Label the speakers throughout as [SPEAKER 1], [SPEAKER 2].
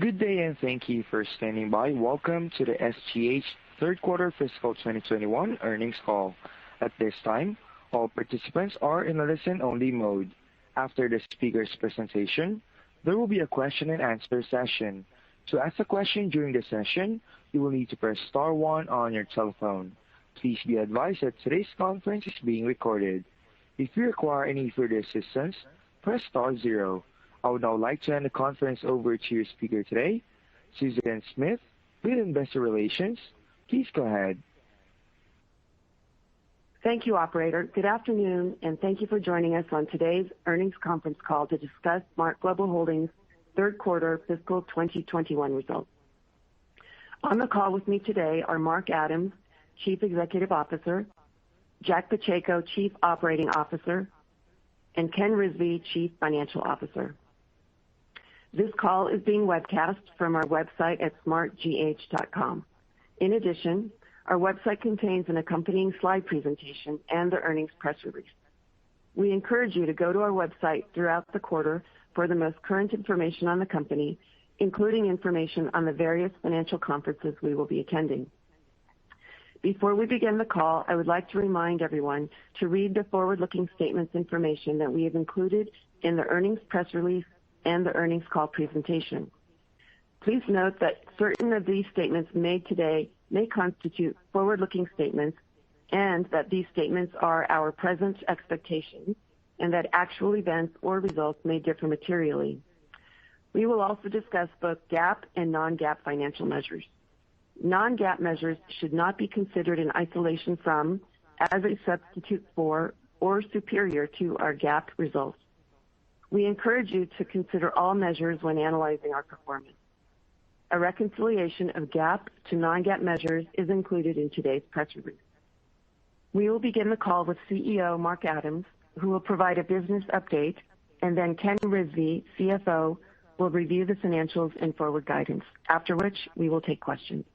[SPEAKER 1] Good day, and thank you for standing by. Welcome to the SGH third quarter fiscal 2021 earnings call. At this time, all participants are in a listen-only mode. After the speaker's presentation, there will be a question-and-answer session. To ask a question during the session, you will need to press star one on your telephone. Please be advised that today's conference is being recorded. If you require any further assistance, press star zero. I would now like to hand the conference over to your speaker today, Susan Smith, with Investor Relations. Please go ahead.
[SPEAKER 2] Thank you, operator. Good afternoon, and thank you for joining us on today's earnings conference call to discuss SMART Global Holdings' third quarter fiscal 2021 results. On the call with me today are Mark Adams, Chief Executive Officer, Jack Pacheco, Chief Operating Officer, and Ken Rizvi, Chief Financial Officer. This call is being webcast from our website at smartgh.com. In addition, our website contains an accompanying slide presentation and the earnings press release. We encourage you to go to our website throughout the quarter for the most current information on the company, including information on the various financial conferences we will be attending. Before we begin the call, I would like to remind everyone to read the forward-looking statements information that we have included in the earnings press release and the earnings call presentation. Please note that certain of these statements made today may constitute forward-looking statements, and that these statements are our present expectations, and that actual events or results may differ materially. We will also discuss both GAAP and non-GAAP financial measures. Non-GAAP measures should not be considered in isolation from, as a substitute for, or superior to our GAAP results. We encourage you to consider all measures when analyzing our performance. A reconciliation of GAAP to non-GAAP measures is included in today's press release. We will begin the call with CEO Mark Adams, who will provide a business update, and then Ken Rizvi, CFO, will review the financials and forward guidance, after which we will take questions.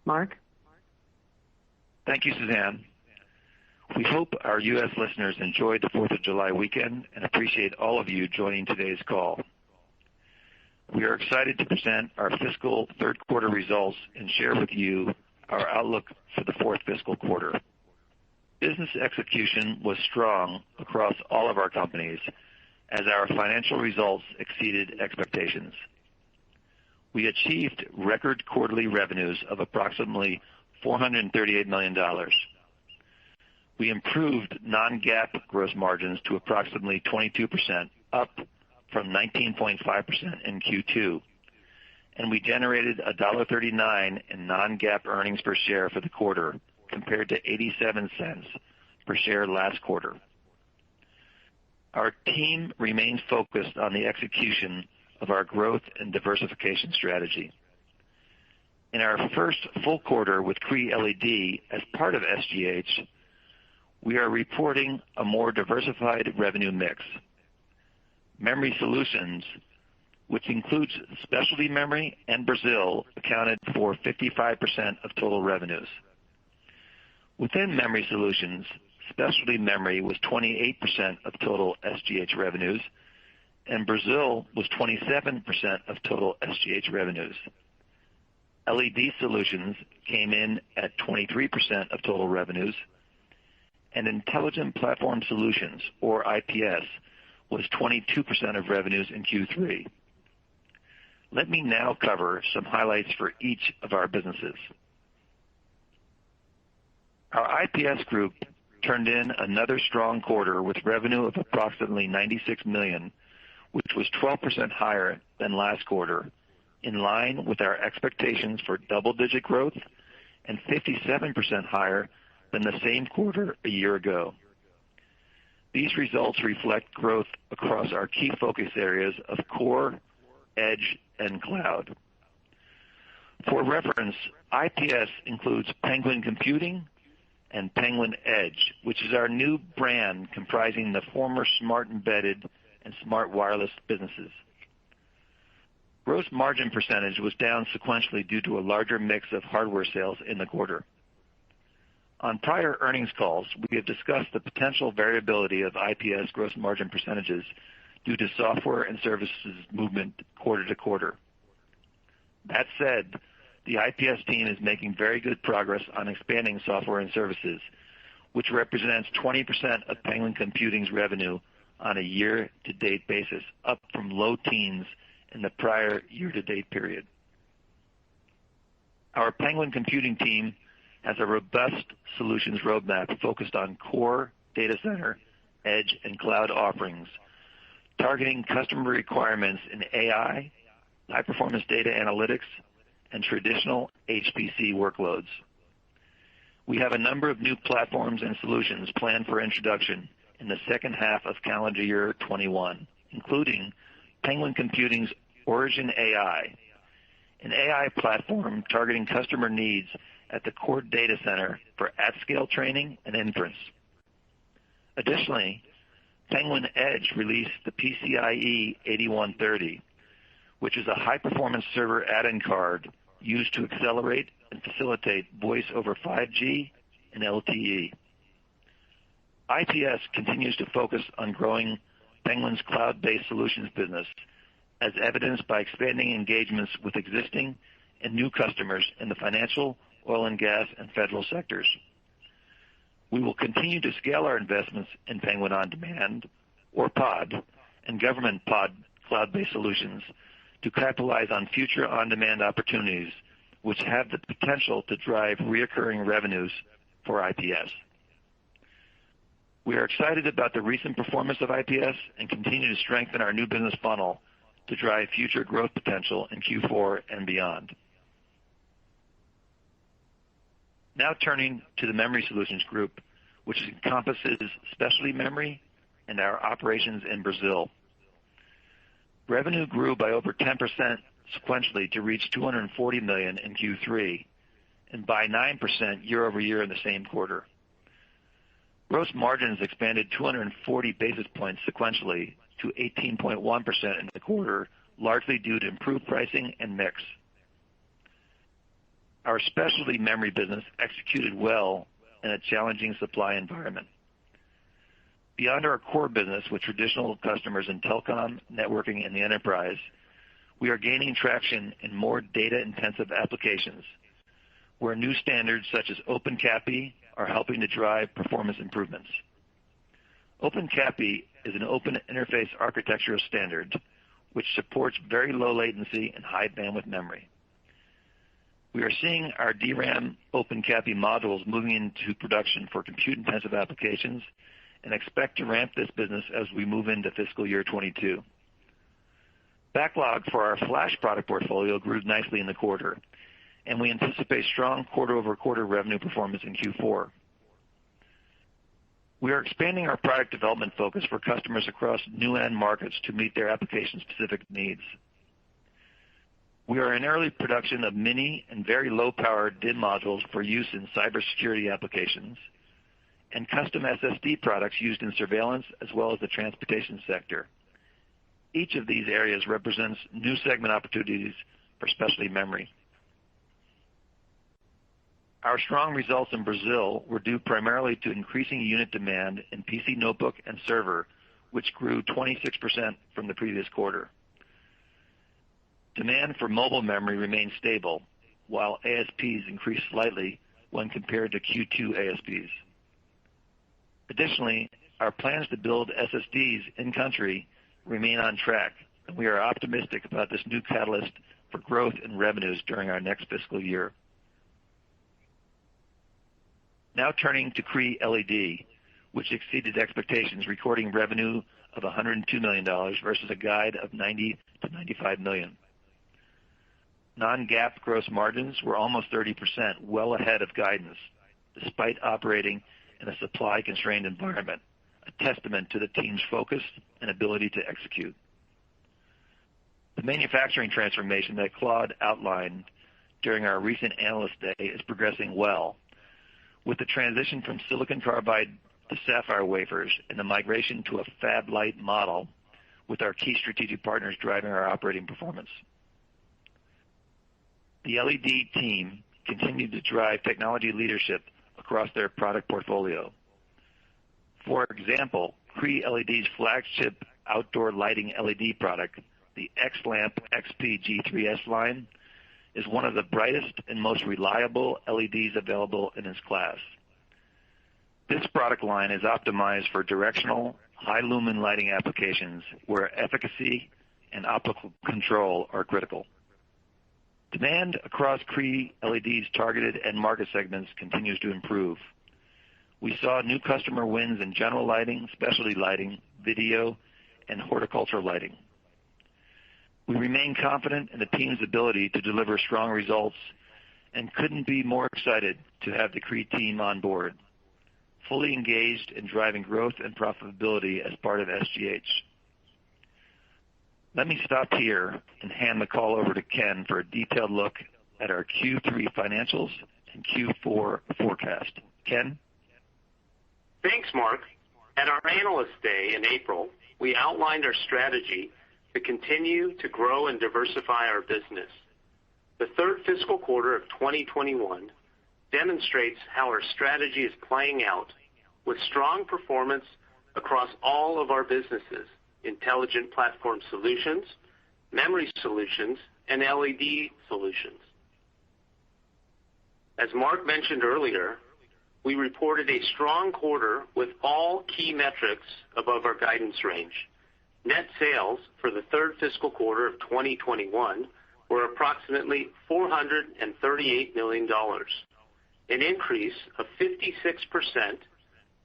[SPEAKER 2] Mark?
[SPEAKER 3] Thank you, Suzanne. We hope our U.S. listeners enjoyed the 4th of July weekend and appreciate all of you joining today's call. We are excited to present our fiscal third quarter results and share with you our outlook for the fourth fiscal quarter. Business execution was strong across all of our companies as our financial results exceeded expectations. We achieved record quarterly revenues of approximately $438 million. We improved non-GAAP gross margins to approximately 22%, up from 19.5% in Q2, and we generated $1.39 in non-GAAP earnings per share for the quarter, compared to 87 cents per share last quarter. Our team remains focused on the execution of our growth and diversification strategy. In our first full quarter with Cree LED as part of SGH, we are reporting a more diversified revenue mix. Memory Solutions, which includes specialty memory and Brazil, accounted for 55% of total revenues. Within Memory Solutions, specialty memory was 28% of total SGH revenues, and Brazil was 27% of total SGH revenues. LED Solutions came in at 23% of total revenues, and Intelligent Platform Solutions, or IPS, was 22% of revenues in Q3. Let me now cover some highlights for each of our businesses. Our IPS group turned in another strong quarter with revenue of approximately $96 million, which was 12% higher than last quarter, in line with our expectations for double-digit growth and 57% higher than the same quarter a year ago. These results reflect growth across our key focus areas of core, edge, and cloud. For reference, IPS includes Penguin Computing and Penguin Edge, which is our new brand comprising the former Smart Embedded and Smart Wireless businesses. Gross margin percentage was down sequentially due to a larger mix of hardware sales in the quarter. On prior earnings calls, we have discussed the potential variability of IPS gross margin percentages due to software and services movement quarter to quarter. That said, the IPS team is making very good progress on expanding software and services, which represents 20% of Penguin Computing's revenue on a year-to-date basis, up from low teens in the prior year-to-date period. Our Penguin Computing team has a robust solutions roadmap focused on core data center, edge, and cloud offerings, targeting customer requirements in AI, high-performance data analytics, and traditional HPC workloads. We have a number of new platforms and solutions planned for introduction in the second half of calendar year 21, including Penguin Computing's Origin AI, an AI platform targeting customer needs at the core data center for at-scale training and inference. Additionally, Penguin Edge released the PCIe 8130, which is a high-performance server add-in card used to accelerate and facilitate voice over 5G and LTE. IPS continues to focus on growing Penguin's cloud-based solutions business, as evidenced by expanding engagements with existing and new customers in the financial, oil and gas, and federal sectors. We will continue to scale our investments in Penguin On Demand, or POD, and government POD cloud-based solutions to capitalize on future on-demand opportunities which have the potential to drive reoccurring revenues for IPS. We are excited about the recent performance of IPS and continue to strengthen our new business funnel to drive future growth potential in Q4 and beyond. Now turning to the Memory Solutions Group, which encompasses specialty memory and our operations in Brazil. Revenue grew by over 10% sequentially to reach $240 million in Q3, and by 9% year over year in the same quarter. Gross margins expanded 240 basis points sequentially to 18.1% in the quarter, largely due to improved pricing and mix. Our specialty memory business executed well in a challenging supply environment. Beyond our core business with traditional customers in telecom, networking, and the enterprise, we are gaining traction in more data-intensive applications, where new standards such as OpenCAPI are helping to drive performance improvements. OpenCAPI is an open interface architectural standard which supports very low latency and high bandwidth memory. We are seeing our DRAM OpenCAPI modules moving into production for compute-intensive applications and expect to ramp this business as we move into fiscal year 22. Backlog for our flash product portfolio grew nicely in the quarter, and we anticipate strong quarter-over-quarter revenue performance in Q4. We are expanding our product development focus for customers across new end markets to meet their application-specific needs. We are in early production of mini and very low-power DIMM modules for use in cybersecurity applications, and custom SSD products used in surveillance as well as the transportation sector. Each of these areas represents new segment opportunities for specialty memory. Our strong results in Brazil were due primarily to increasing unit demand in PC notebook and server, which grew 26% from the previous quarter. Demand for mobile memory remained stable, while ASPs increased slightly when compared to Q2 ASPs. Additionally, our plans to build SSDs in-country remain on track, and we are optimistic about this new catalyst for growth in revenues during our next fiscal year. Now turning to Cree LED, which exceeded expectations, recording revenue of $102 million versus a guide of $90 to $95 million. Non-GAAP gross margins were almost 30%, well ahead of guidance, despite operating in a supply-constrained environment, a testament to the team's focus and ability to execute. The manufacturing transformation that Claude outlined during our recent Analyst Day is progressing well, with the transition from silicon carbide to sapphire wafers and the migration to a fab-lite model with our key strategic partners driving our operating performance. The LED team continued to drive technology leadership across their product portfolio. For example, Cree LED's flagship outdoor lighting LED product, the X-Lamp XP G3S line, is one of the brightest and most reliable LEDs available in its class. This product line is optimized for directional, high-lumen lighting applications where efficacy and optical control are critical. Demand across Cree LED's targeted end market segments continues to improve. We saw new customer wins in general lighting, specialty lighting, video, and horticultural lighting. We remain confident in the team's ability to deliver strong results and couldn't be more excited to have the Cree team on board, fully engaged in driving growth and profitability as part of SGH. Let me stop here and hand the call over to Ken for a detailed look at our Q3 financials and Q4 forecast. Ken?
[SPEAKER 4] Thanks, Mark. At our Analyst Day in April, we outlined our strategy to continue to grow and diversify our business. The third fiscal quarter of 2021 demonstrates how our strategy is playing out with strong performance across all of our businesses: Intelligent Platform Solutions, Memory Solutions, and LED Solutions. As Mark mentioned earlier, we reported a strong quarter with all key metrics above our guidance range. Net sales for the third fiscal quarter of 2021 were approximately $438 million, an increase of 56%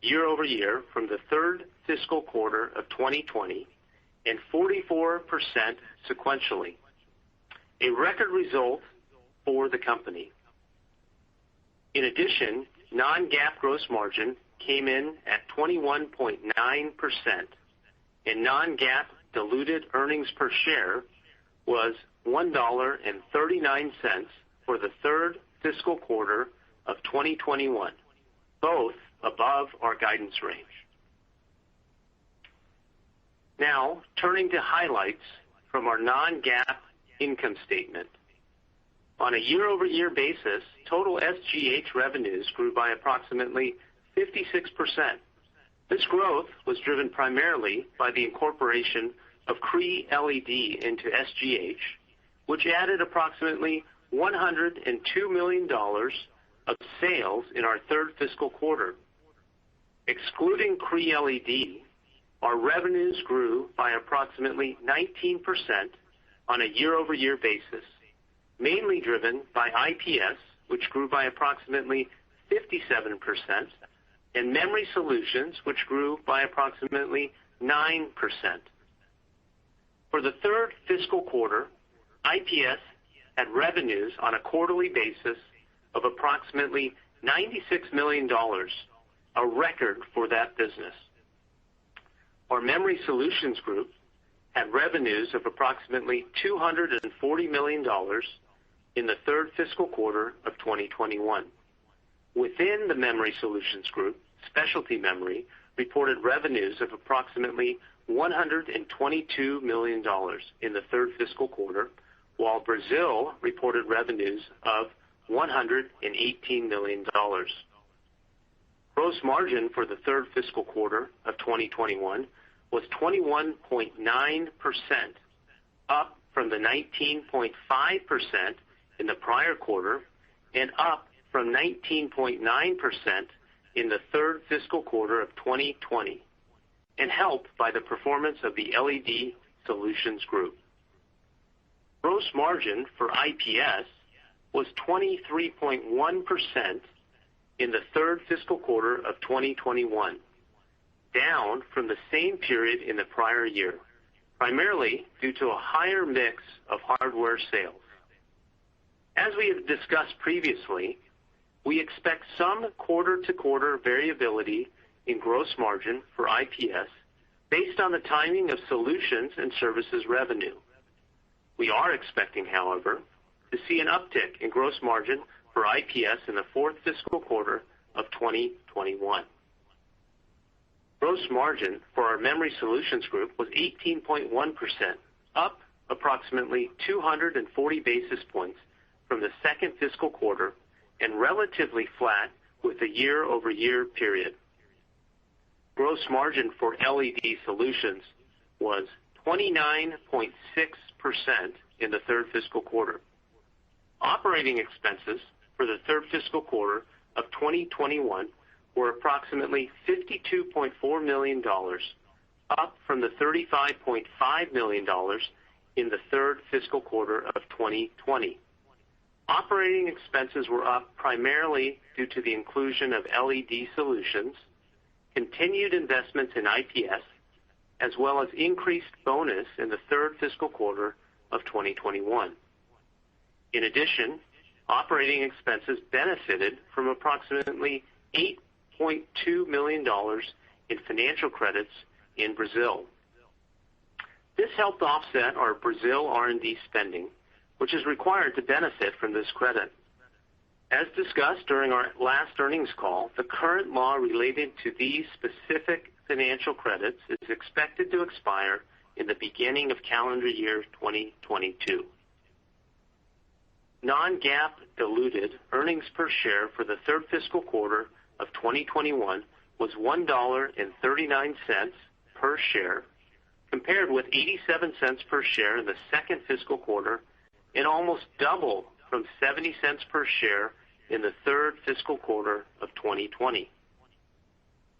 [SPEAKER 4] year-over-year from the third fiscal quarter of 2020 and 44% sequentially, a record result for the company. In addition, non-GAAP gross margin came in at 21.9%, and non-GAAP diluted earnings per share was $1.39 for the third fiscal quarter of 2021, both above our guidance range. Now, turning to highlights from our non-GAAP income statement. On a year-over-year basis, total SGH revenues grew by approximately 56%. This growth was driven primarily by the incorporation of Cree LED into SGH, which added approximately $102 million of sales in our third fiscal quarter. Excluding Cree LED, our revenues grew by approximately 19% on a year-over-year basis, mainly driven by IPS, which grew by approximately 57%, and Memory Solutions, which grew by approximately 9%. For the third fiscal quarter, IPS had revenues on a quarterly basis of approximately $96 million, a record for that business. Our Memory Solutions Group had revenues of approximately $240 million in the third fiscal quarter of 2021. Within the Memory Solutions Group, Specialty Memory reported revenues of approximately $122 million in the third fiscal quarter, while Brazil reported revenues of $118 million. Gross margin for the third fiscal quarter of 2021 was 21.9%, up from the 19.5% in the prior quarter and up from 19.9% in the third fiscal quarter of 2020, and helped by the performance of the LED Solutions Group. Gross margin for IPS was 23.1% in the third fiscal quarter of 2021, down from the same period in the prior year, primarily due to a higher mix of hardware sales. As we have discussed previously, we expect some quarter-to-quarter variability in gross margin for IPS based on the timing of solutions and services revenue. We are expecting, however, to see an uptick in gross margin for IPS in the fourth fiscal quarter of 2021. Gross margin for our Memory Solutions Group was 18.1%, up approximately 240 basis points from the second fiscal quarter and relatively flat with the year-over-year period. Gross margin for LED Solutions was 29.6% in the third fiscal quarter. Operating expenses for the third fiscal quarter of 2021 were approximately $52.4 million, up from the $35.5 million in the third fiscal quarter of 2020. Operating expenses were up primarily due to the inclusion of LED Solutions, continued investments in IPS, as well as increased bonus in the third fiscal quarter of 2021. In addition, operating expenses benefited from approximately $8.2 million in financial credits in Brazil. This helped offset our Brazil R&D spending, which is required to benefit from this credit. As discussed during our last earnings call, the current law related to these specific financial credits is expected to expire in the beginning of calendar year 2022. Non-GAAP diluted earnings per share for the third fiscal quarter of 2021 was $1.39 per share, compared with 87 cents per share in the second fiscal quarter and almost double from 70 cents per share in the third fiscal quarter of 2020.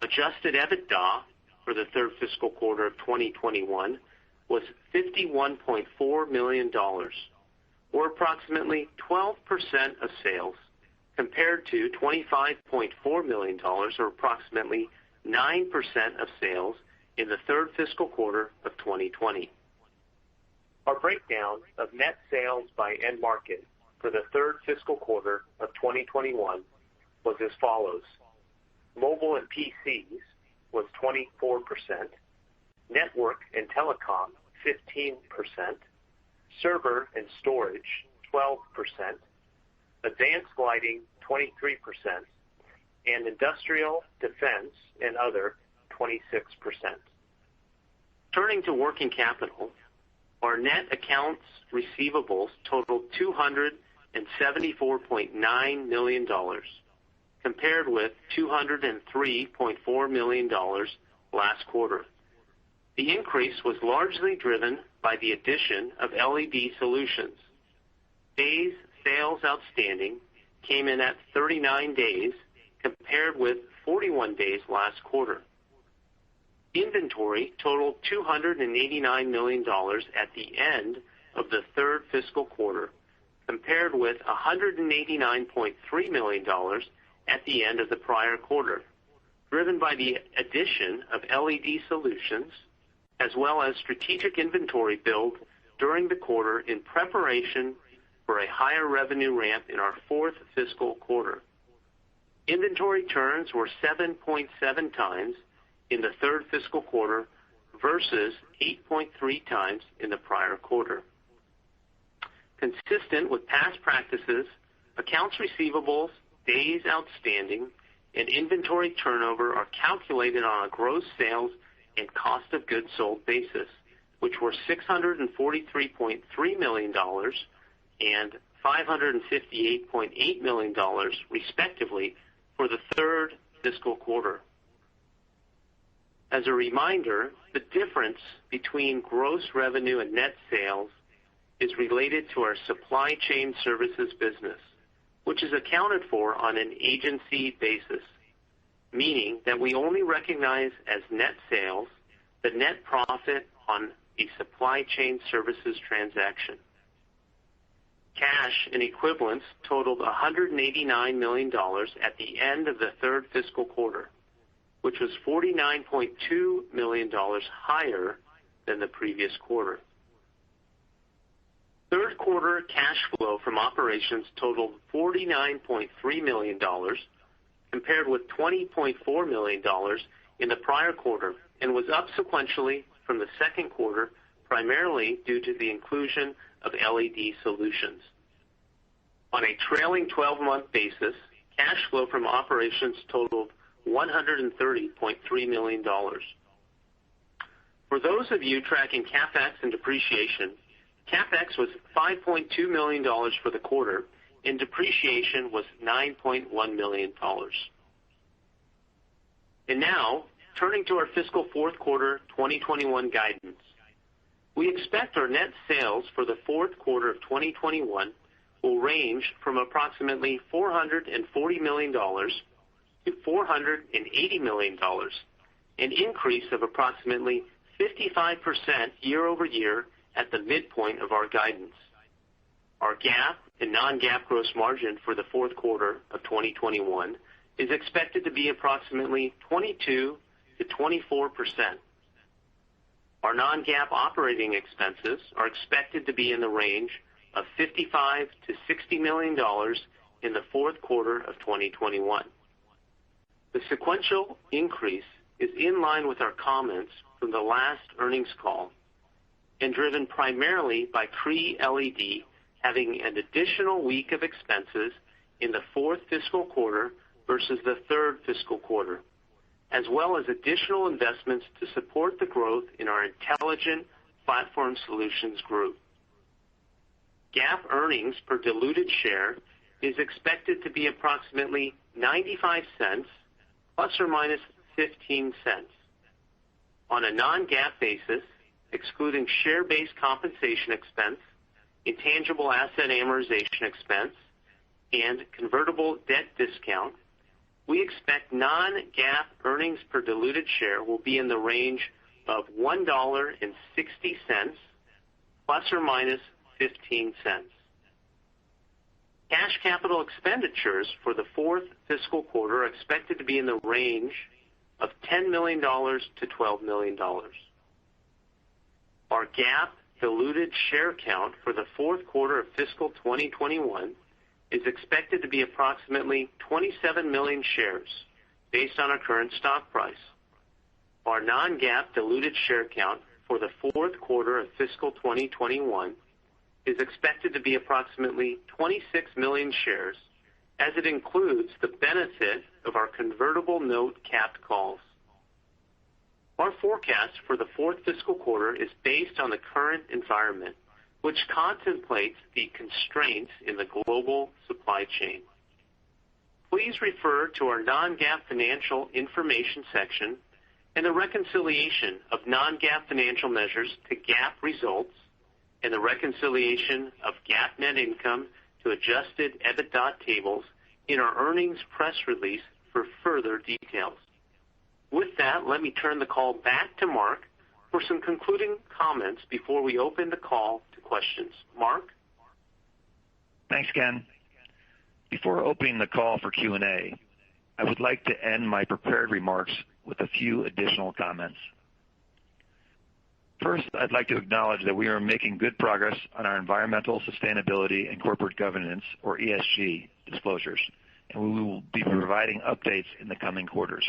[SPEAKER 4] Adjusted EBITDA for the third fiscal quarter of 2021 was $51.4 million, or approximately 12% of sales, compared to $25.4 million, or approximately 9% of sales in the third fiscal quarter of 2020. Our breakdown of net sales by end market for the third fiscal quarter of 2021 was as follows. Mobile and PCs was 24%, network and telecom 15%, server and storage 12%, advanced lighting 23%, and industrial, defense, and other 26%. Turning to working capital, our net accounts receivables totaled $274.9 million, compared with $203.4 million last quarter. The increase was largely driven by the addition of LED Solutions. Days sales outstanding came in at 39 days, compared with 41 days last quarter. Inventory totaled $289 million at the end of the third fiscal quarter, compared with $189.3 million at the end of the prior quarter, driven by the addition of LED Solutions, as well as strategic inventory build during the quarter in preparation for a higher revenue ramp in our fourth fiscal quarter. Inventory turns were 7.7 times in the third fiscal quarter versus 8.3 times in the prior quarter. Consistent with past practices, accounts receivables, days outstanding, and inventory turnover are calculated on a gross sales and cost of goods sold basis, which were $643.3 million and $558.8 million, respectively, for the third fiscal quarter. As a reminder, the difference between gross revenue and net sales is related to our supply chain services business, which is accounted for on an agency basis, meaning that we only recognize as net sales the net profit on a supply chain services transaction. Cash and equivalents totaled $189 million at the end of the third fiscal quarter, which was $49.2 million higher than the previous quarter. Third quarter cash flow from operations totaled $49.3 million, compared with $20.4 million in the prior quarter, and was up sequentially from the second quarter, primarily due to the inclusion of LED Solutions. On a trailing 12-month basis, cash flow from operations totaled $130.3 million. For those of you tracking CapEx and depreciation, CapEx was $5.2 million for the quarter, and depreciation was $9.1 million. And now, turning to our fiscal fourth quarter 2021 guidance. We expect our net sales for the fourth quarter of 2021 will range from approximately $440 million to $480 million, an increase of approximately 55% year-over-year at the midpoint of our guidance. Our GAAP and non-GAAP gross margin for the fourth quarter of 2021 is expected to be approximately 22 to 24%. Our non-GAAP operating expenses are expected to be in the range of $55 to $60 million in the fourth quarter of 2021. The sequential increase is in line with our comments from the last earnings call and driven primarily by Cree LED having an additional week of expenses in the fourth fiscal quarter versus the third fiscal quarter, as well as additional investments to support the growth in our Intelligent Platform Solutions group. GAAP earnings per diluted share is expected to be approximately 95 cents ±15 cents. On a non-GAAP basis, excluding share-based compensation expense, intangible asset amortization expense, and convertible debt discount, we expect non-GAAP earnings per diluted share will be in the range of $1.60 ±15 cents. Cash capital expenditures for the fourth fiscal quarter are expected to be in the range of $10 million to $12 million. Our GAAP diluted share count for the fourth quarter of fiscal 2021 is expected to be approximately 27 million shares based on our current stock price. Our non-GAAP diluted share count for the fourth quarter of fiscal 2021 is expected to be approximately 26 million shares, as it includes the benefit of our convertible note capped calls. Our forecast for the fourth fiscal quarter is based on the current environment, which contemplates the constraints in the global supply chain. Please refer to our non-GAAP financial information section and the reconciliation of non-GAAP financial measures to GAAP results and the reconciliation of GAAP net income to adjusted EBITDA tables in our earnings press release for further details. With that, let me turn the call back to Mark for some concluding comments before we open the call to questions. Mark?
[SPEAKER 3] Thanks, Ken. Before opening the call for Q&A, I would like to end my prepared remarks with a few additional comments. First, I'd like to acknowledge that we are making good progress on our environmental sustainability and corporate governance, or ESG, disclosures, and we will be providing updates in the coming quarters.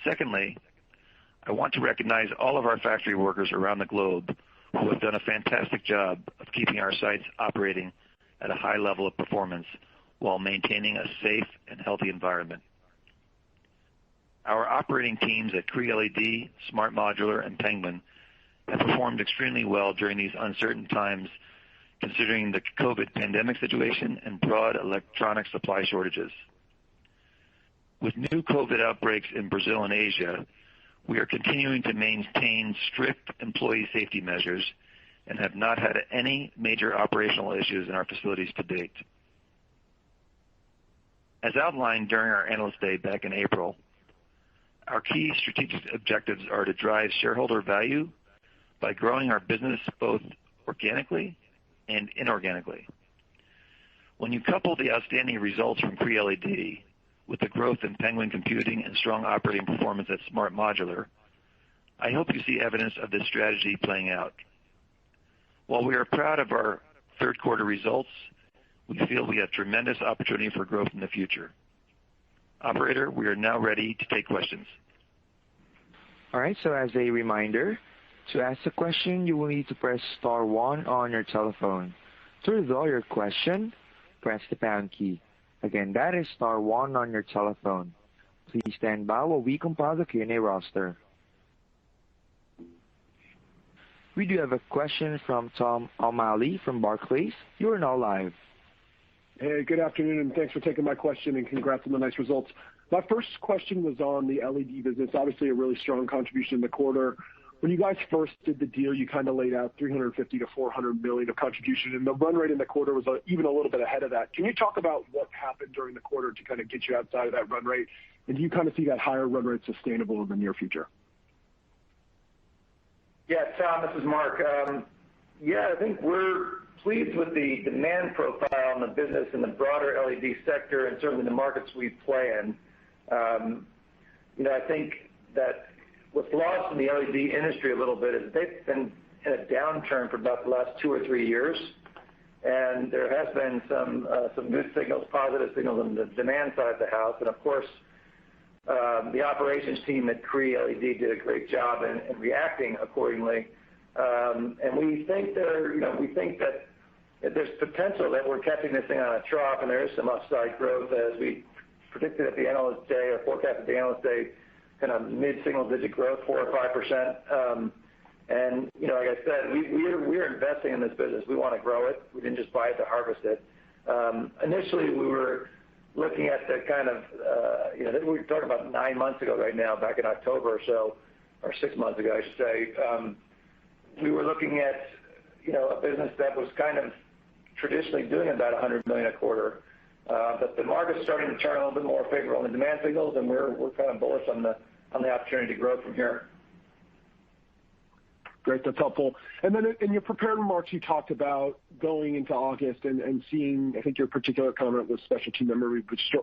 [SPEAKER 3] Secondly, I want to recognize all of our factory workers around the globe who have done a fantastic job of keeping our sites operating at a high level of performance while maintaining a safe and healthy environment. Our operating teams at Cree LED, Smart Modular, and Penguin have performed extremely well during these uncertain times, considering the COVID pandemic situation and broad electronic supply shortages. With new COVID outbreaks in Brazil and Asia, we are continuing to maintain strict employee safety measures and have not had any major operational issues in our facilities to date. As outlined during our Analyst Day back in April, our key strategic objectives are to drive shareholder value by growing our business both organically and inorganically. When you couple the outstanding results from Cree LED with the growth in Penguin Computing and strong operating performance at Smart Modular, I hope you see evidence of this strategy playing out. While we are proud of our third quarter results, we feel we have tremendous opportunity for growth in the future. Operator, we are now ready to take questions.
[SPEAKER 1] All right, so as a reminder, to ask a question, you will need to press star one on your telephone. To withdraw your question, press the pound key. Again, that is star one on your telephone. Please stand by while we compile the Q&A roster. We do have a question from Tom O'Malley from Barclays. You are now live.
[SPEAKER 5] Hey, good afternoon, and thanks for taking my question, and congrats on the nice results. My first question was on the LED business. Obviously, a really strong contribution in the quarter. when you guys first did the deal, you kind of laid out $350 to $400 million of contribution, and the run rate in the quarter was even a little bit ahead of that. Can you talk about what happened during the quarter to kind of get you outside of that run rate? And do you kind of see that higher run rate sustainable in the near future?
[SPEAKER 6] Yeah, Tom, this is Mark. I think we're pleased with the demand profile in the business and the broader LED sector and certainly the markets we play in. I think that what's lost in the LED industry a little bit is they've been in a downturn for about the last 2 or 3 years, and there has been some good signals, positive signals on the demand side of the house. And of course, the operations team at Cree LED did a great job in reacting accordingly. And we think that there's potential that we're catching this thing on a trough, and there is some upside growth as we predicted at the Analyst Day or forecast at the Analyst Day, kind of mid-single-digit growth, 4 or 5%. And like I said, we're investing in this business. We want to grow it. We didn't just buy it to harvest it. Initially, we were looking at the kind of, we were talking about 9 months ago right now, back in October or so, or 6 months ago, I should say. We were looking at, a business that was kind of traditionally doing about $100 million a quarter. But the market's starting to turn a little bit more favorable on the demand signals, and we're kind of bullish on the opportunity to grow from here.
[SPEAKER 5] Great, that's helpful. And then in your prepared remarks, you talked about going into August and seeing, I think your particular comment was specialty memory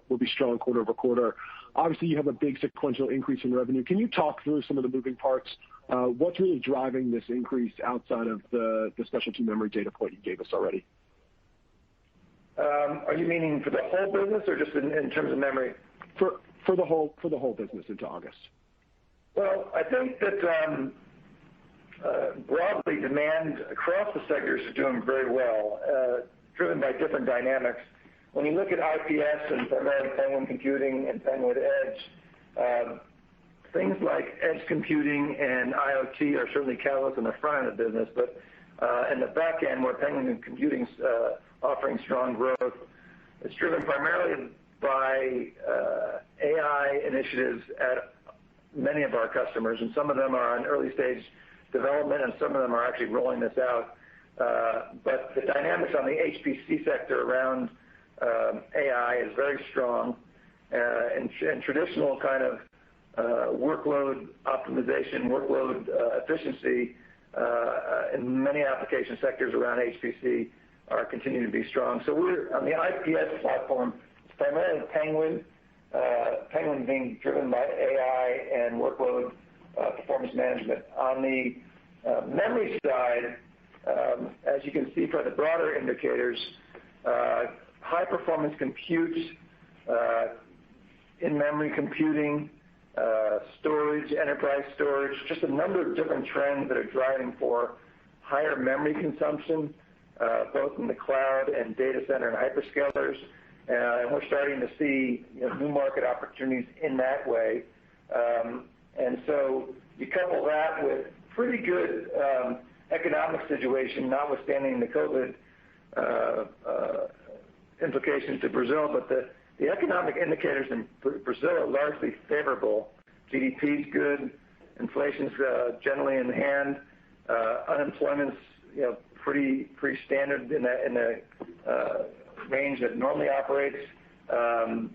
[SPEAKER 5] will be strong quarter over quarter. Obviously, you have a big sequential increase in revenue. Can you talk through some of the moving parts? What's really driving this increase outside of the specialty memory data point you gave us already?
[SPEAKER 6] Are you meaning for the whole business or just in terms of memory?
[SPEAKER 5] For the whole business into August.
[SPEAKER 6] Well, I think that broadly demand across the sectors is doing very well, driven by different dynamics. When you look at IPS and primarily Penguin Computing and Penguin Edge, things like edge computing and IoT are certainly catalysts in the front end of the business, but in the back end where Penguin Computing's offering strong growth, it's driven primarily by AI initiatives at many of our customers, and some of them are on early stage development, and some of them are actually rolling this out. But the dynamics on the HPC sector around AI is very strong, and traditional kind of workload optimization, workload efficiency in many application sectors around HPC are continuing to be strong. So we're on the IPS platform, it's primarily Penguin being driven by AI and workload performance management. On the memory side, as you can see from the broader indicators, high performance compute, in-memory computing, storage, enterprise storage, just a number of different trends that are driving for higher memory consumption, both in the cloud and data center and hyperscalers. And we're starting to see new market opportunities in that way. And so you couple that with pretty good economic situation, notwithstanding the COVID implications to Brazil, but the economic indicators in Brazil are largely favorable. GDP is good, inflation's generally in hand, unemployment's pretty standard in the range that normally operates. So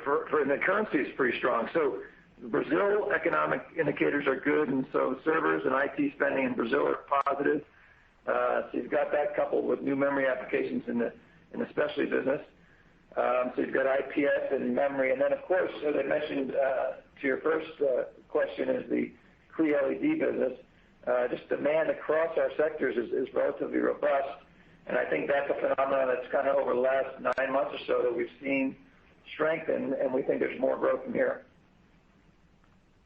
[SPEAKER 6] for the currency is pretty strong. So Brazil economic indicators are good, and so servers and IT spending in Brazil are positive. So you've got that coupled with new memory applications in the specialty business. So you've got IPS and memory, and then of course, as I mentioned to your first question, is the Cree LED business. Just demand across our sectors is relatively robust, and I think that's a phenomenon that's kind of over the last 9 months or so that we've seen strengthen, and we think there's more growth from here.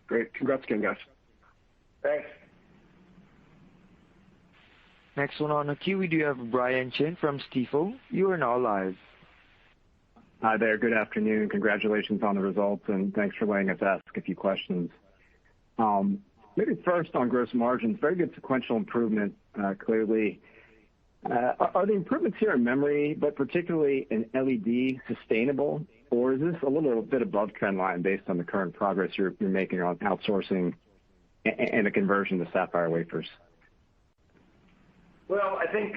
[SPEAKER 5] Great. Congrats again, guys.
[SPEAKER 6] Thanks.
[SPEAKER 1] Next one on the queue, we do have Brian Chin from Stifel. You are now live.
[SPEAKER 7] Hi there. Good afternoon. Congratulations on the results, and thanks for letting us ask a few questions. Maybe first on gross margins, very good sequential improvement, clearly. Are the improvements here in memory, but particularly in LED, sustainable, or is this a little bit above trend line based on the current progress you're making on outsourcing and the conversion to sapphire wafers?
[SPEAKER 6] Well, I think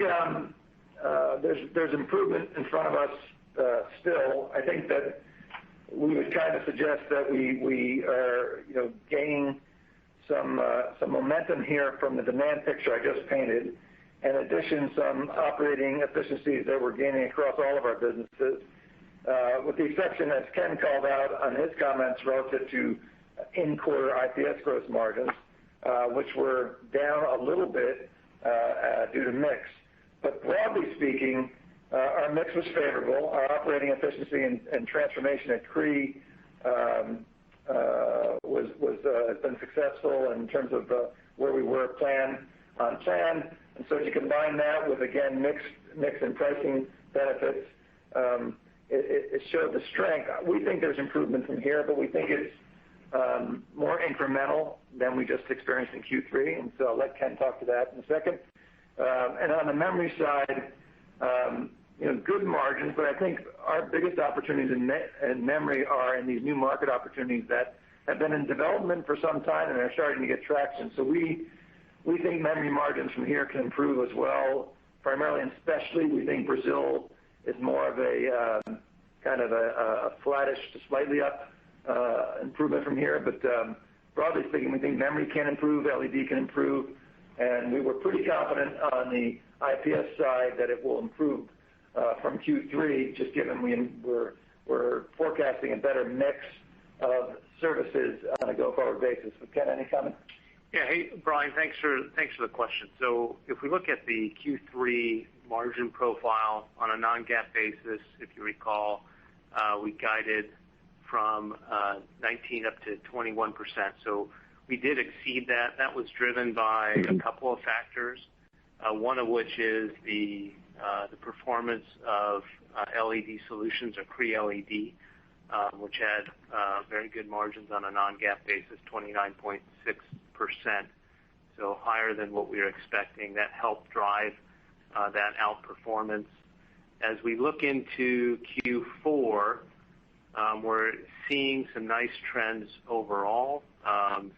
[SPEAKER 6] there's improvement in front of us still. I think that we would kind of suggest that we are gaining some momentum here from the demand picture I just painted. In addition, some operating efficiencies that we're gaining across all of our businesses, with the exception, as Ken called out on his comments relative to in-quarter IPS gross margins, which were down a little bit due to mix. But broadly speaking, our mix was favorable. Our operating efficiency and transformation at Cree has been successful in terms of where we were on plan. And so if you combine that with, again, mix and pricing benefits, it showed the strength. We think there's improvement from here, but we think it's more incremental than we just experienced in Q3. And so I'll let Ken talk to that in a second. And on the memory side, good margins, but I think our biggest opportunities in memory are in these new market opportunities that have been in development for some time and are starting to get traction. So we think memory margins from here can improve as well, primarily and especially. We think Brazil is more of a kind of a flattish to slightly up improvement from here. But broadly speaking, we think memory can improve, LED can improve, and we were pretty confident on the IPS side that it will improve from Q3, just given we're forecasting a better mix of services on a go-forward basis. But Ken, any comment?
[SPEAKER 4] Yeah. Hey, Brian, thanks for the question. So if we look at the Q3 margin profile on a non-GAAP basis, if you recall, we guided from 19 up to 21%. So we did exceed that. That was driven by a couple of factors, one of which is the performance of LED solutions or Cree LED, which had very good margins on a non-GAAP basis, 29.6%, so higher than what we were expecting. That helped drive that outperformance. As we look into Q4, we're seeing some nice trends overall.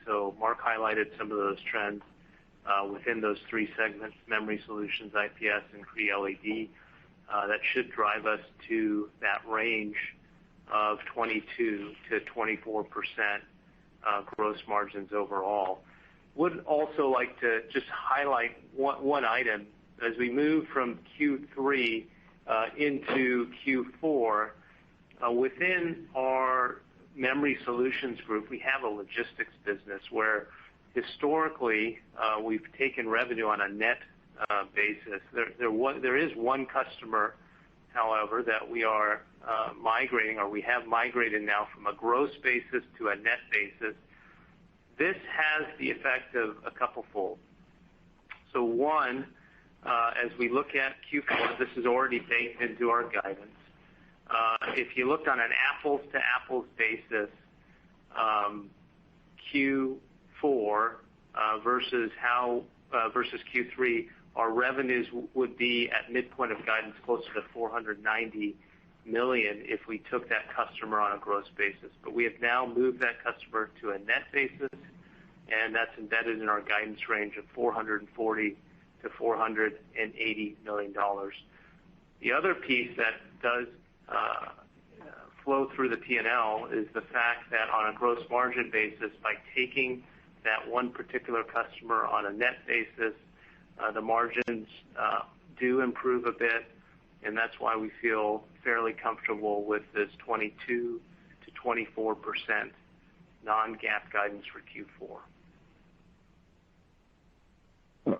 [SPEAKER 4] So Mark highlighted some of those trends within those three segments: memory solutions, IPS, and Cree LED. That should drive us to that range of 22 to 24% gross margins overall. Would also like to just highlight one item. As we move from Q3 into Q4, within our memory solutions group, we have a logistics business where historically we've taken revenue on a net basis. There is one customer, however, that we are migrating, or we have migrated now, from a gross basis to a net basis. This has the effect of a couple-fold. So one, as we look at Q4, this is already baked into our guidance. If you looked on an apples-to-apples basis, Q4 versus Q3, our revenues would be at midpoint of guidance closer to $490 million if we took that customer on a gross basis. But we have now moved that customer to a net basis, and that's embedded in our guidance range of $440 to $480 million. The other piece that does flow through the P&L is the fact that on a gross margin basis, by taking that one particular customer on a net basis, the margins do improve a bit, and that's why we feel fairly comfortable with this 22 to 24% non-GAAP guidance for Q4.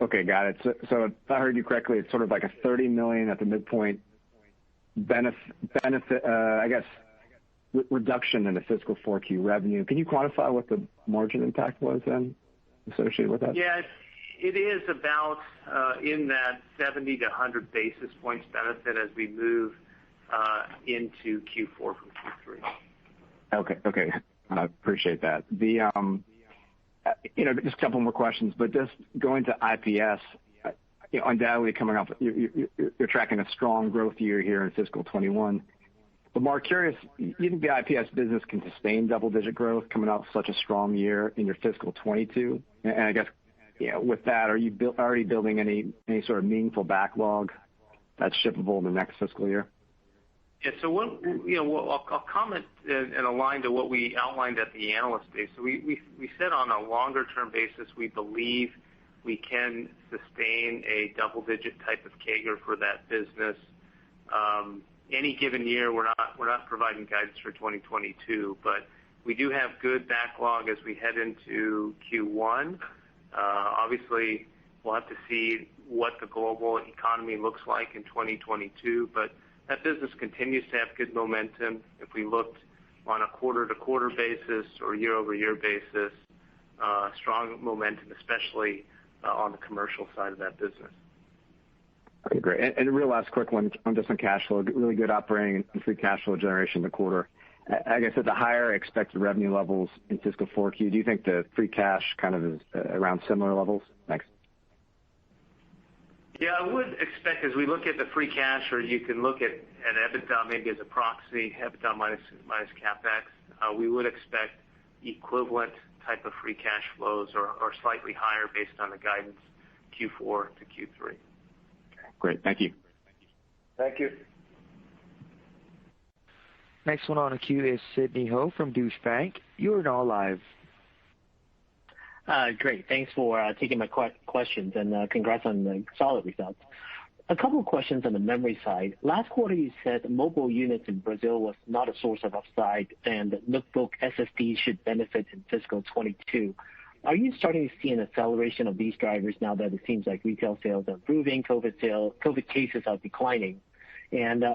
[SPEAKER 7] Okay, got it. So if I heard you correctly, it's sort of like a $30 million at the midpoint benefit, I guess, reduction in the fiscal 4Q revenue. Can you quantify what the margin impact was then associated with that?
[SPEAKER 4] Yeah, it is about in that 70 to 100 basis points benefit as we move into Q4 from Q3.
[SPEAKER 7] Okay. I appreciate that. Just a couple more questions, but just going to IPS, undoubtedly coming up, you're tracking a strong growth year here in fiscal 21. Mark, curious, you think the IPS business can sustain double-digit growth coming off such a strong year in your fiscal 22? And I guess, with that, are you already building any sort of meaningful backlog that's shippable in the next fiscal year?
[SPEAKER 4] Yeah. So I'll comment and align to what we outlined at the Analyst Day. So we said on a longer-term basis, we believe we can sustain a double-digit type of CAGR for that business. Any given year, we're not providing guidance for 2022, but we do have good backlog as we head into Q1. Obviously, we'll have to see what the global economy looks like in 2022, but that business continues to have good momentum. If we looked on a quarter-to-quarter basis or year-over-year basis, strong momentum, especially on the commercial side of that business.
[SPEAKER 7] Okay, great. And a real last quick one on just on cash flow, really good operating and free cash flow generation in the quarter. I guess at the higher expected revenue levels in fiscal 4Q, do you think the free cash kind of is around similar levels? Thanks.
[SPEAKER 4] Yeah, I would expect as we look at the free cash, or you can look at EBITDA maybe as a proxy, EBITDA minus CapEx, we would expect equivalent type of free cash flows or slightly higher based on the guidance Q4 to Q3.
[SPEAKER 7] Great. Thank you.
[SPEAKER 6] Thank you.
[SPEAKER 1] Next one on the queue is Sidney Ho from Deutsche Bank. You are now live.
[SPEAKER 8] Great. Thanks for taking my questions, and congrats on the solid results. A couple of questions on the memory side. Last quarter, you said mobile units in Brazil was not a source of upside, and notebook SSD should benefit in fiscal 22. Are you starting to see an acceleration of these drivers now that it seems like retail sales are improving, COVID cases are declining? And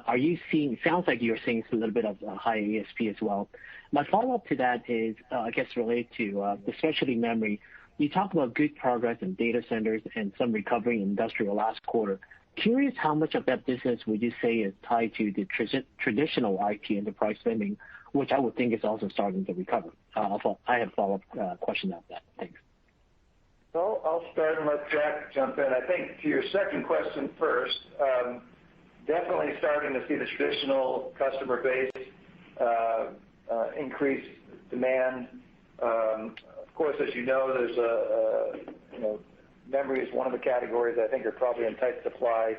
[SPEAKER 8] sounds like you're seeing a little bit of high ASP as well. My follow-up to that is, I guess, related to the specialty memory. You talked about good progress in data centers and some recovery in industrial last quarter. Curious how much of that business would you say is tied to the traditional IT enterprise spending, which I would think is also starting to recover. I have a follow-up question after that. Thanks.
[SPEAKER 6] So I'll start and let Jack jump in. I think to your second question first, definitely starting to see the traditional customer base increase demand. Of course, as you know, there's memory is one of the categories I think are probably in tight supply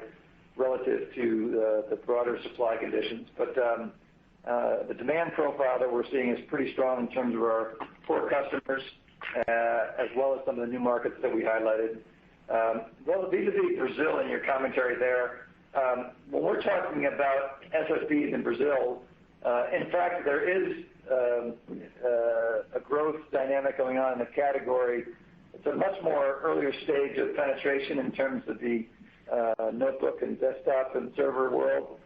[SPEAKER 6] relative to the broader supply conditions. But the demand profile that we're seeing is pretty strong in terms of our core customers, as well as some of the new markets that we highlighted. Well, vis-a-vis Brazil and your commentary there, when we're talking about SSDs in Brazil, in fact, there is a growth dynamic going on in the category. It's a much more earlier stage of penetration in terms of the notebook and desktop and server world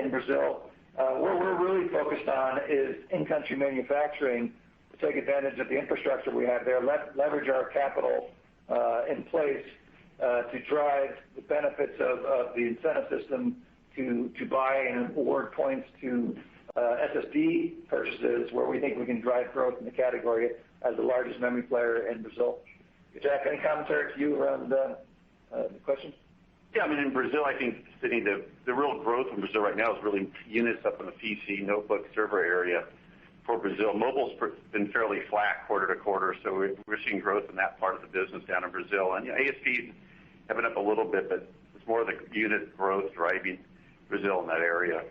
[SPEAKER 6] in Brazil. What we're really focused on is in-country manufacturing to take advantage of the infrastructure we have there, leverage our capital in place to drive the benefits of the incentive system to buy and award points to SSD purchases where we think we can drive growth in the category as the largest memory player in Brazil. Jack, any commentary to you around the question?
[SPEAKER 9] Yeah, I mean, in Brazil, I think, Sydney, the real growth in Brazil right now is really units up in the PC, notebook, server area for Brazil. Mobile's been fairly flat quarter to quarter, so we're seeing growth in that part of the business down in Brazil. And ASPs have been up a little bit, but it's more the unit growth driving Brazil in that area.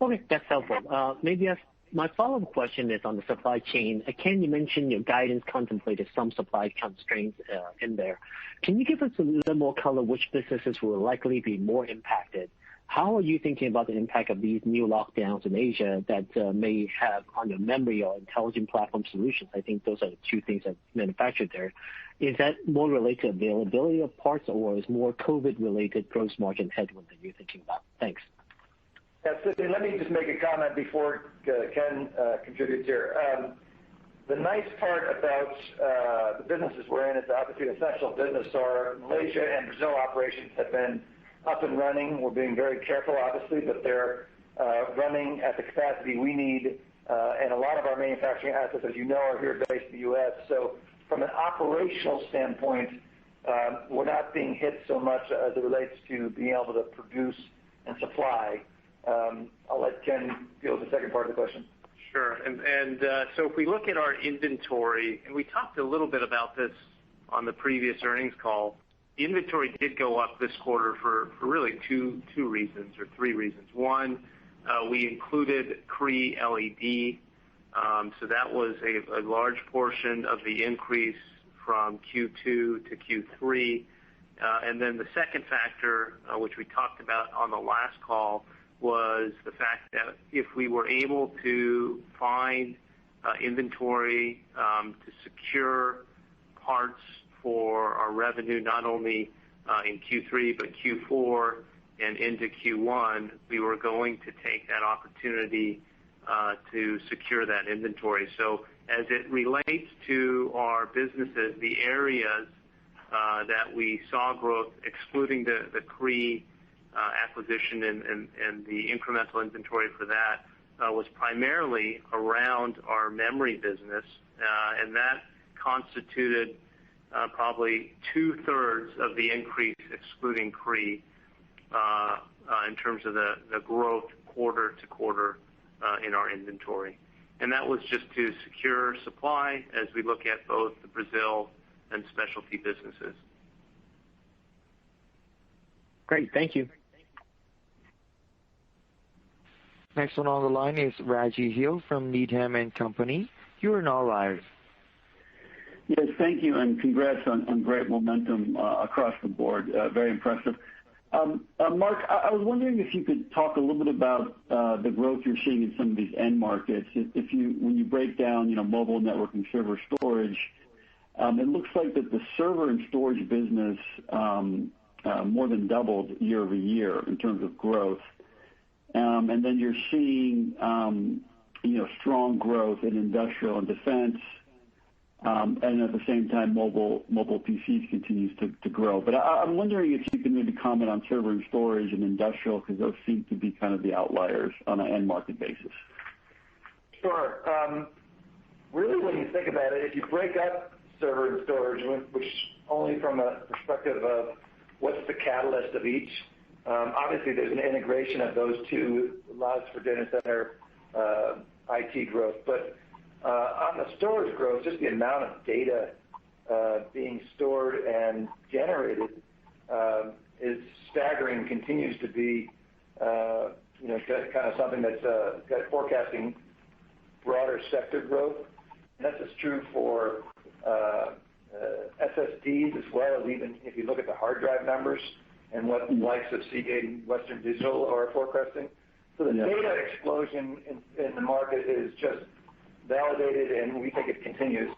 [SPEAKER 8] Okay, that's helpful. Maybe my follow-up question is on the supply chain. Ken, you mentioned your guidance contemplated some supply constraints in there. Can you give us a little more color which businesses will likely be more impacted? How are you thinking about the impact of these new lockdowns in Asia that may have on your memory or intelligent platform solutions? I think those are the two things that manufactured there. Is that more related to availability of parts, or is more COVID-related gross margin headwind that you're thinking about? Thanks.
[SPEAKER 6] Yeah, Sidney, let me just make a comment before Ken contributes here. The nice part about the businesses we're in, it's obviously an essential business. So our Malaysia and Brazil operations have been up and running. We're being very careful, obviously, but they're running at the capacity we need. And a lot of our manufacturing assets, as you know, are here based in the U.S. So from an operational standpoint, we're not being hit so much as it relates to being able to produce and supply. I'll let Ken deal with the second part of the question.
[SPEAKER 4] Sure. So if we look at our inventory, and we talked a little bit about this on the previous earnings call, the inventory did go up this quarter for really two reasons or three reasons. One, we included Cree LED, so that was a large portion of the increase from Q2 to Q3. And then the second factor, which we talked about on the last call, was the fact that if we were able to find inventory to secure parts for our revenue, not only in Q3 but Q4 and into Q1, we were going to take that opportunity to secure that inventory. So as it relates to our businesses, the areas that we saw growth, excluding the Cree acquisition and the incremental inventory for that, was primarily around our memory business, and that constituted probably 2/3 of the increase, excluding Cree, in terms of the growth quarter to quarter in our inventory. And that was just to secure supply as we look at both the Brazil and specialty businesses.
[SPEAKER 8] Great. Thank you.
[SPEAKER 1] Next one on the line is Raji Gill from Needham & Company. You are now live.
[SPEAKER 10] Yes, thank you, and congrats on great momentum across the board. Very impressive. Mark, I was wondering if you could talk a little bit about the growth you're seeing in some of these end markets. When you break down, mobile networking, server storage, it looks like that the server and storage business more than doubled year-over-year in terms of growth. And then you're seeing, strong growth in industrial and defense, and at the same time, mobile PCs continues to grow. But I'm wondering if you can maybe comment on server and storage and industrial, because those seem to be kind of the outliers on an end market basis.
[SPEAKER 6] Sure. Really, when you think about it, if you break up server and storage, which only from a perspective of what's the catalyst of each, obviously there's an integration of those two, allows for data center IT growth. But on the storage growth, just the amount of data being stored and generated is staggering, continues to be kind of something that's forecasting broader sector growth. And that's as true for SSDs as well as even if you look at the hard drive numbers and what the likes of Seagate and Western Digital are forecasting. So the data explosion in the market is just validated, and we think it continues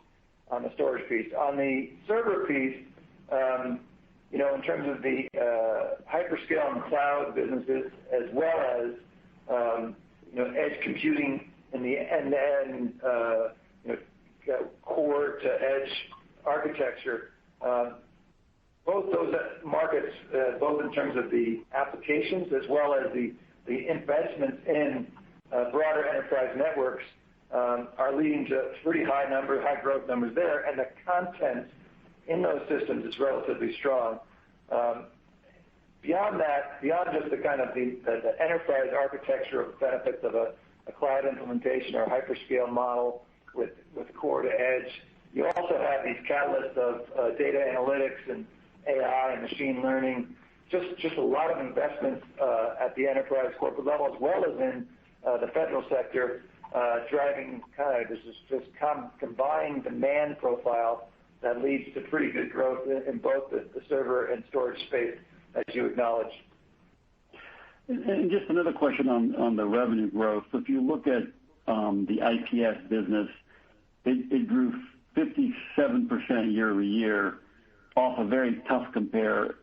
[SPEAKER 6] on the storage piece. On the server piece, in terms of the hyperscale and cloud businesses, as well as edge computing in the end-to-end core to edge architecture, both those markets, both in terms of the applications as well as the investments in broader enterprise networks, are leading to pretty high growth numbers there, and the content in those systems is relatively strong. Beyond that, beyond just the kind of the enterprise architecture of benefits of a cloud implementation or hyperscale model with core to edge, you also have these catalysts of data analytics and AI and machine learning, just a lot of investments at the enterprise corporate level as well as in the federal sector, driving kind of this combined demand profile that leads to pretty good growth in both the server and storage space, as you acknowledged.
[SPEAKER 10] And just another question on the revenue growth. So if you look at the IPS business, it grew 57% year-over-year off a very tough compare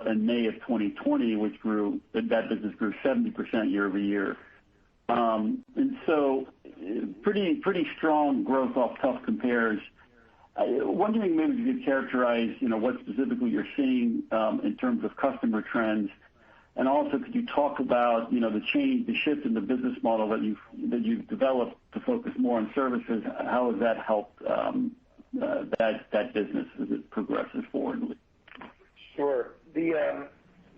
[SPEAKER 10] in May of 2020, that business grew 70% year-over-year. And so pretty strong growth off tough compares. Wondering maybe if you could characterize, what specifically you're seeing in terms of customer trends, and also could you talk about, the shift in the business model that you've developed to focus more on services? How has that helped that business as it progresses forward?
[SPEAKER 6] Sure. The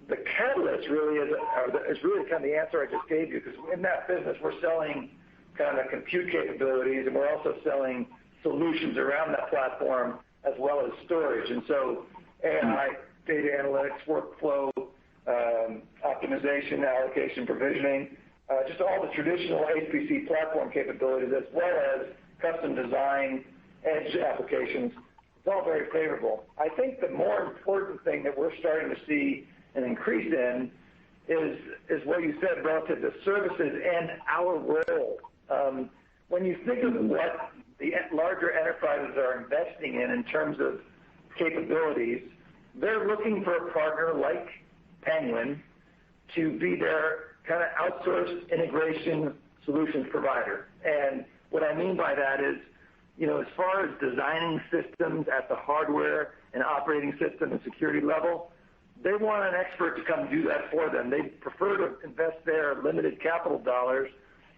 [SPEAKER 6] the catalyst really is really kind of the answer I just gave you, because in that business we're selling kind of compute capabilities, and we're also selling solutions around that platform as well as storage. And so AI, data analytics, workflow, optimization, allocation, provisioning, just all the traditional HPC platform capabilities, as well as custom design, edge applications. It's all very favorable. I think the more important thing that we're starting to see an increase in is what you said relative to services and our role. When you think of what the larger enterprises are investing in terms of capabilities, they're looking for a partner like Penguin to be their kind of outsourced integration solutions provider. And what I mean by that is, as far as designing systems at the hardware and operating system and security level, they want an expert to come do that for them. They prefer to invest their limited capital dollars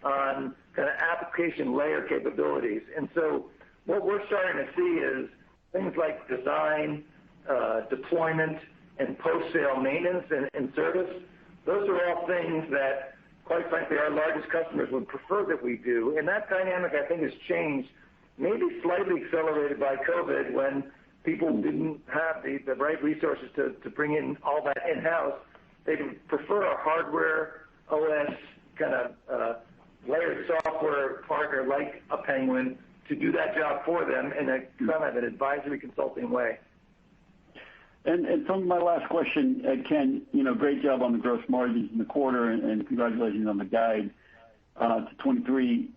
[SPEAKER 6] on kind of application layer capabilities. And so what we're starting to see is things like design, deployment, and post-sale maintenance and service. Those are all things that, quite frankly, our largest customers would prefer that we do. And that dynamic, I think, has changed, maybe slightly accelerated by COVID, when people didn't have the right resources to bring in all that in-house. They prefer a hardware OS kind of layered software partner like a Penguin to do that job for them in a kind of an advisory consulting way.
[SPEAKER 10] And from my last question, Ken, great job on the gross margins in the quarter, and congratulations on the guide to 23%.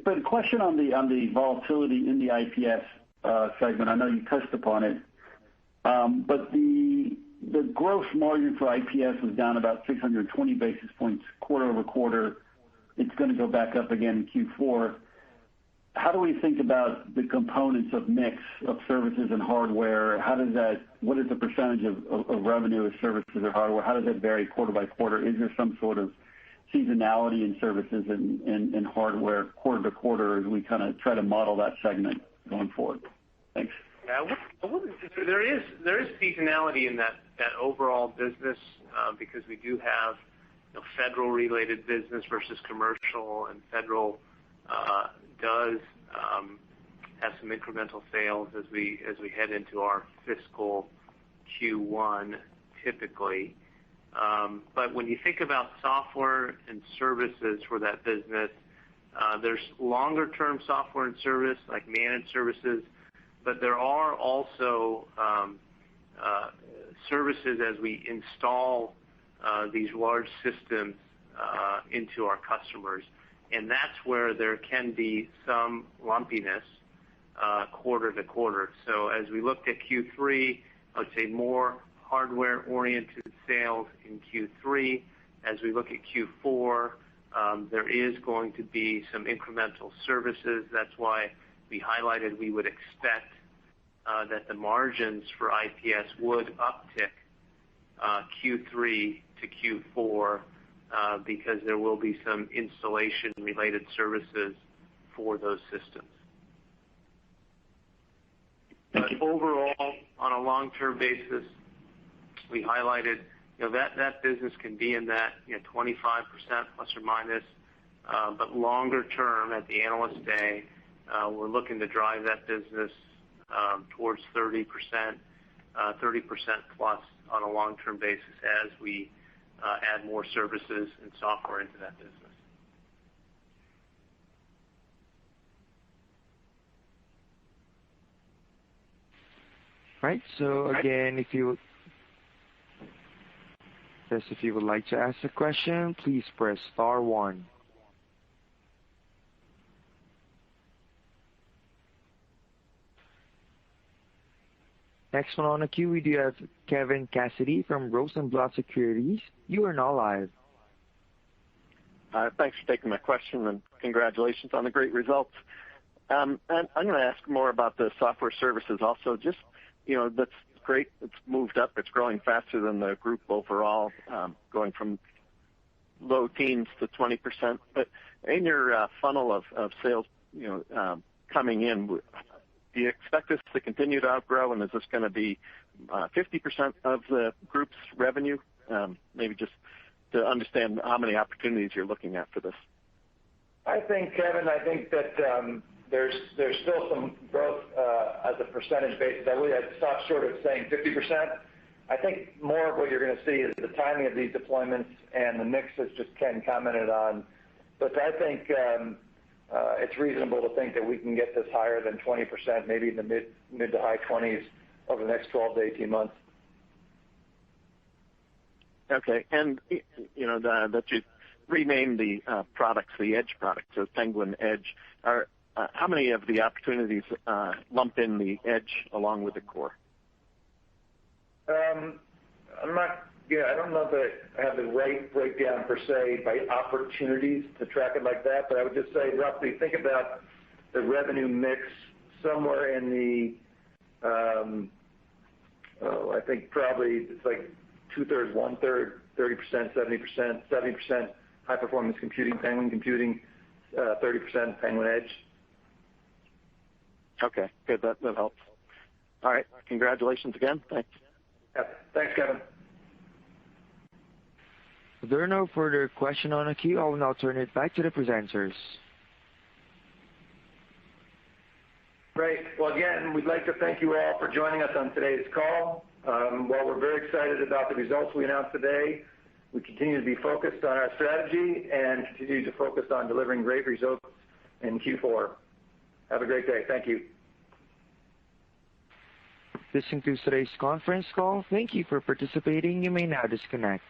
[SPEAKER 10] But a question on the volatility in the IPS segment. I know you touched upon it, but the gross margin for IPS was down about 620 basis points quarter over quarter. It's going to go back up again in Q4. How do we think about the components of mix of services and hardware? What is the percentage of revenue of services or hardware? How does that vary quarter by quarter? Is there some sort of seasonality in services and hardware quarter to quarter as we kind of try to model that segment going forward? Thanks.
[SPEAKER 4] Yeah, there is seasonality in that overall business because we do have federal related business versus commercial, and federal does have some incremental sales as we head into our fiscal Q1 typically. But when you think about software and services for that business, there's longer term software and service like managed services, but there are also services as we install these large systems into our customers. And that's where there can be some lumpiness quarter to quarter. So as we looked at Q3, I would say more hardware-oriented sales in Q3. As we look at Q4, there is going to be some incremental services. That's why we highlighted we would expect that the margins for IPS would uptick Q3 to Q4 because there will be some installation-related services for those systems. But overall, on a long-term basis, we highlighted that business can be in that 25% plus or minus, but longer term at the Analyst Day, we're looking to drive that business towards 30% plus on a long-term basis as we add more services and software into that business.
[SPEAKER 1] Right. So again, if you would like to ask a question, please press star one. Next one on the queue, we do have Kevin Cassidy from Rosenblatt Securities. You are now live.
[SPEAKER 11] Thanks for taking my question, and congratulations on the great results. And I'm going to ask more about the software services also. Just, that's great. It's moved up. It's growing faster than the group overall, going from low teens to 20%. But in your funnel of sales, coming in, do you expect this to continue to outgrow, and is this going to be 50% of the group's revenue? Maybe just to understand how many opportunities you're looking at for this.
[SPEAKER 6] I think, Kevin, that there's still some growth as a percentage basis. I'd stop short of saying 50%. I think more of what you're going to see is the timing of these deployments and the mix, as just Ken commented on. But I think it's reasonable to think that we can get this higher than 20%, maybe in the mid to high 20s over the next 12 to 18 months.
[SPEAKER 11] Okay, and that you renamed the products, the Edge products, so Penguin Edge. How many of the opportunities lump in the Edge along with the core?
[SPEAKER 6] I don't know that I have the right breakdown per se by opportunities to track it like that, but I would just say roughly think about the revenue mix somewhere in the, I think probably it's like 2/3, 1/3, 30%, 70%, 70% high performance computing, Penguin computing, 30% Penguin Edge.
[SPEAKER 11] Okay, good. That helps. All right. Congratulations again. Thanks.
[SPEAKER 6] Yeah. Thanks, Kevin.
[SPEAKER 1] If there are no further questions on the queue, I will now turn it back to the presenters.
[SPEAKER 6] Great. Well, again, we'd like to thank you all for joining us on today's call. While we're very excited about the results we announced today, we continue to be focused on our strategy and continue to focus on delivering great results in Q4. Have a great day. Thank you.
[SPEAKER 1] This concludes today's conference call. Thank you for participating. You may now disconnect.